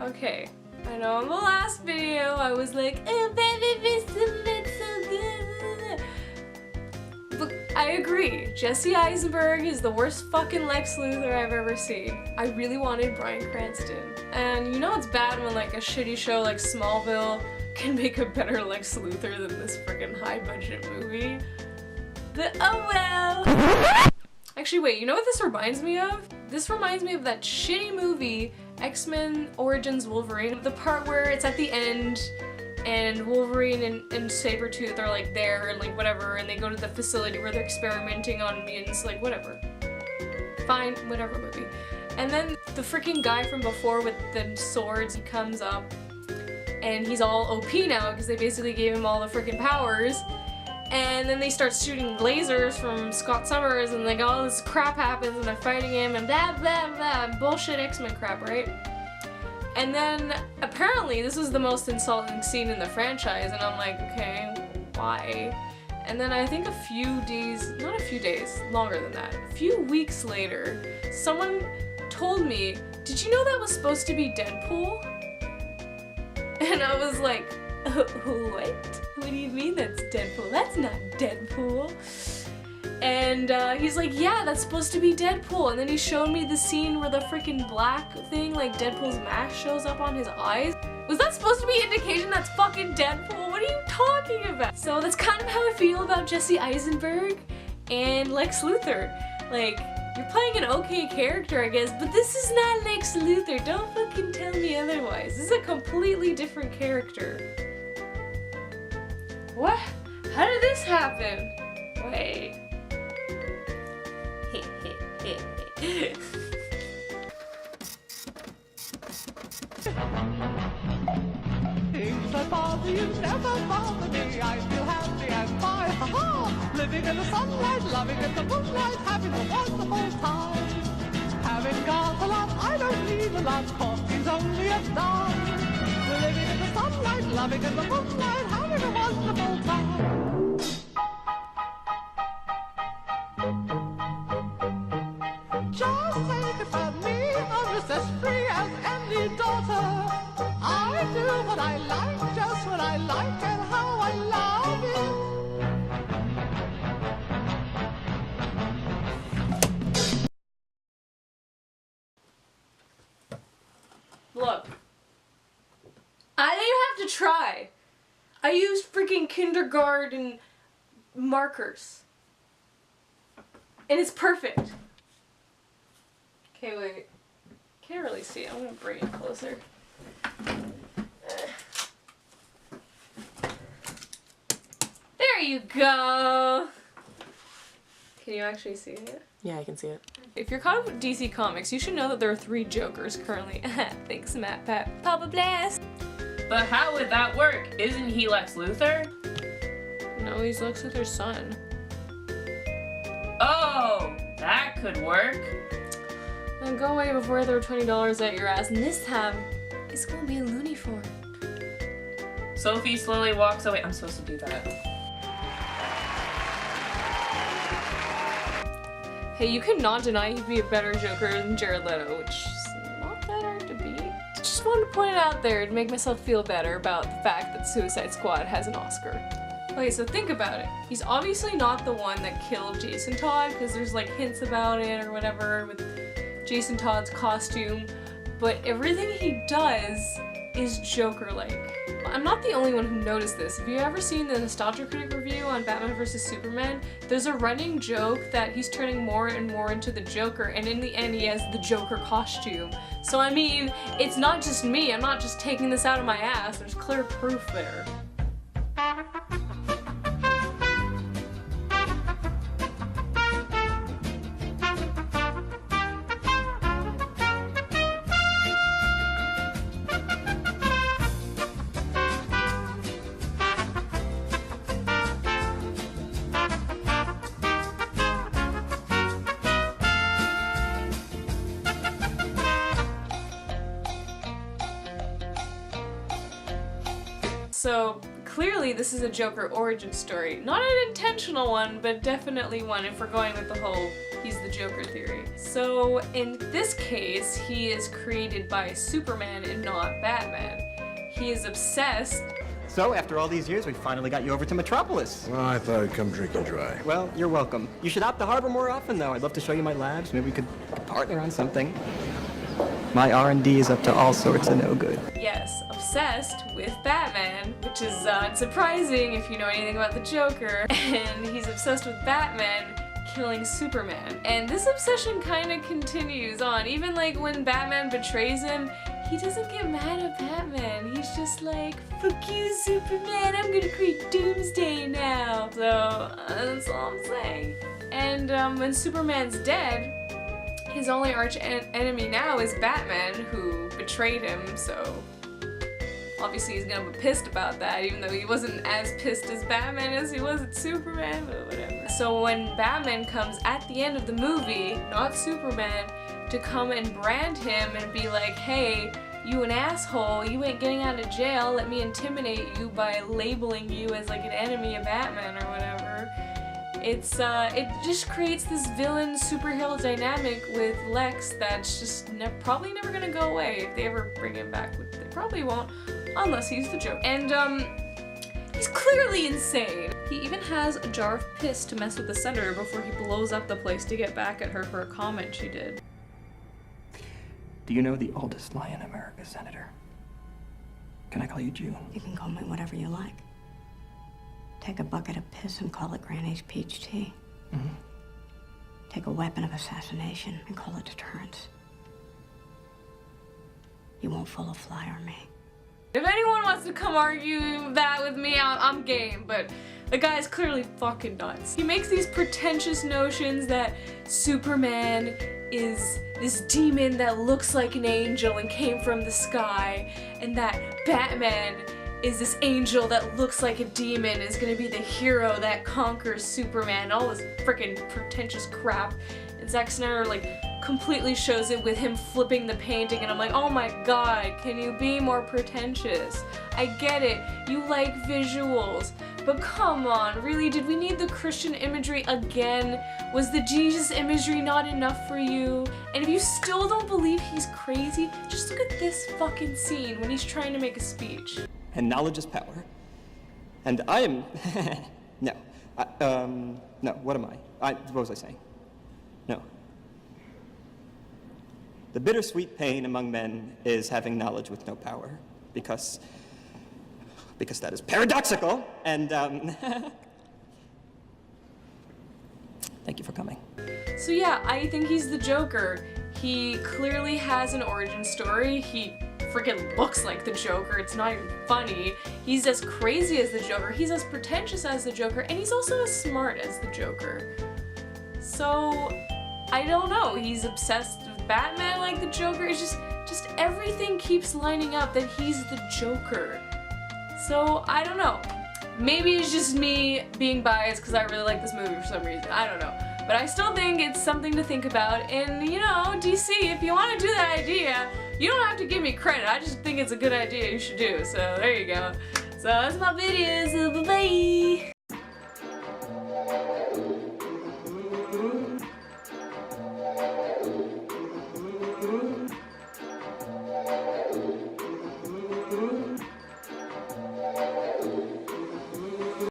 Okay, I know in the last video I was like, oh, baby, that's so good. But I agree, Jesse Eisenberg is the worst fucking Lex Luthor I've ever seen. I really wanted Bryan Cranston. And you know it's bad when like a shitty show like Smallville can make a better Lex Luthor than this freaking high budget movie. Oh well! Actually wait, you know what this reminds me of? This reminds me of that shitty movie, X-Men Origins Wolverine. The part where it's at the end and Wolverine and Sabretooth are like there and like whatever, and they go to the facility where they're experimenting on mutants, like whatever. Fine, whatever movie. And then the freaking guy from before with the swords, he comes up and he's all OP now because they basically gave him all the freaking powers. And then they start shooting lasers from Scott Summers and like all this crap happens and they're fighting him and blah blah blah, bullshit X-Men crap, right? And then apparently this was the most insulting scene in the franchise and I'm like, okay, why? And then I think a few days, not a few days, longer than that, a few weeks later, someone told me, did you know that was supposed to be Deadpool? And I was like, what? What do you mean that's Deadpool? That's not Deadpool. And he's like, yeah, that's supposed to be Deadpool. And then he showed me the scene where the freaking black thing, like Deadpool's mask shows up on his eyes. Was that supposed to be indication that's fucking Deadpool? What are you talking about? So that's kind of how I feel about Jesse Eisenberg and Lex Luthor. Like, you're playing an okay character, I guess, but this is not Lex Luthor. Don't fucking tell me otherwise. This is a completely different character. What? How did this happen? Wait. Things that bother you never bother me. I feel happy and fine. Ha-ha! Living in the sunlight, loving in the moonlight, having a wonderful time. Having got a lot, I don't need a lot. Coffee's only a dime. Living in the sunlight, loving in the moonlight, having a wonderful time. Just take it from me, I'm just as free as any daughter. I do what I like, just what I like, and how I love it. Look. I didn't have to try. I used freaking kindergarten markers. And it's perfect. Okay, wait. Can't really see it. I'm gonna bring it closer. There you go! Can you actually see it? Yeah, I can see it. If you're caught up with DC Comics, you should know that there are 3 Jokers currently. Thanks, Matt Pat. Papa Blast! But how would that work? Isn't he Lex Luthor? No, he's Lex Luthor's son. Oh, that could work. Then go away before I throw $20 at your ass, and this time, it's gonna be in loony form. Sophie slowly walks away. I'm supposed to do that. Hey, you cannot deny he'd be a better Joker than Jared Leto, which is not that hard to beat. Just wanted to point it out there to make myself feel better about the fact that Suicide Squad has an Oscar. Okay, so think about it. He's obviously not the one that killed Jason Todd, because there's like hints about it or whatever with Jason Todd's costume, but everything he does is Joker-like. I'm not the only one who noticed this. Have you ever seen the Nostalgia Critic review on Batman vs Superman? There's a running joke that he's turning more and more into the Joker, and in the end he has the Joker costume. So I mean, it's not just me, I'm not just taking this out of my ass, there's clear proof there. So clearly this is a Joker origin story. Not an intentional one, but definitely one if we're going with the whole he's the Joker theory. So in this case, he is created by Superman and not Batman. He is obsessed. So, after all these years, we finally got you over to Metropolis. Well, I thought I'd come drink and dry. Well, you're welcome. You should hop to Harbor more often, though. I'd love to show you my labs. Maybe we could partner on something. My R&D is up to all sorts of no good. Yes, obsessed with Batman, which is unsurprising if you know anything about the Joker. And he's obsessed with Batman killing Superman. And this obsession kind of continues on. Even like when Batman betrays him, he doesn't get mad at Batman. He's just like, fuck you, Superman, I'm gonna create Doomsday now. So, that's all I'm saying. And when Superman's dead, his only arch enemy now is Batman, who betrayed him, so obviously he's gonna be pissed about that, even though he wasn't as pissed as Batman as he was at Superman, but whatever. So when Batman comes at the end of the movie, not Superman, to come and brand him and be like, hey, you an asshole, you ain't getting out of jail, let me intimidate you by labeling you as like an enemy of Batman or whatever. It just creates this villain superhero dynamic with Lex that's just probably never gonna go away if they ever bring him back, which they probably won't, unless he's the Joker. And he's clearly insane. He even has a jar of piss to mess with the senator before he blows up the place to get back at her for a comment she did. Do you know the oldest lie in America, Senator? Can I call you June? You can call me whatever you like. Take a bucket of piss and call it Granny's peach tea. Mm-hmm. Take a weapon of assassination and call it deterrence. You won't fool a fly or me. If anyone wants to come argue that with me, I'm game, but the guy's clearly fucking nuts. He makes these pretentious notions that Superman is this demon that looks like an angel and came from the sky, and that Batman is this angel that looks like a demon, is gonna be the hero that conquers Superman, all this freaking pretentious crap. And Zack Snyder like completely shows it with him flipping the painting, and I'm like, oh my god, can you be more pretentious? I get it, you like visuals, but come on, really, did we need the Christian imagery again? Was the Jesus imagery not enough for you? And if you still don't believe he's crazy, just look at this fucking scene when he's trying to make a speech. And knowledge is power. And I am... no. No, what am I? What was I saying? No. The bittersweet pain among men is having knowledge with no power, because that is paradoxical, and thank you for coming. So yeah, I think he's the Joker. He clearly has an origin story. He freaking looks like the Joker. It's not even funny. He's as crazy as the Joker. He's as pretentious as the Joker, and he's also as smart as the Joker. So I don't know. He's obsessed with Batman like the Joker. It's just everything keeps lining up that he's the Joker. So I don't know. Maybe it's just me being biased because I really like this movie for some reason. I don't know. But I still think it's something to think about. And you know, DC, if you want to do that idea, you don't have to give me credit. I just think it's a good idea you should do. So there you go. So that's my video. So bye-bye.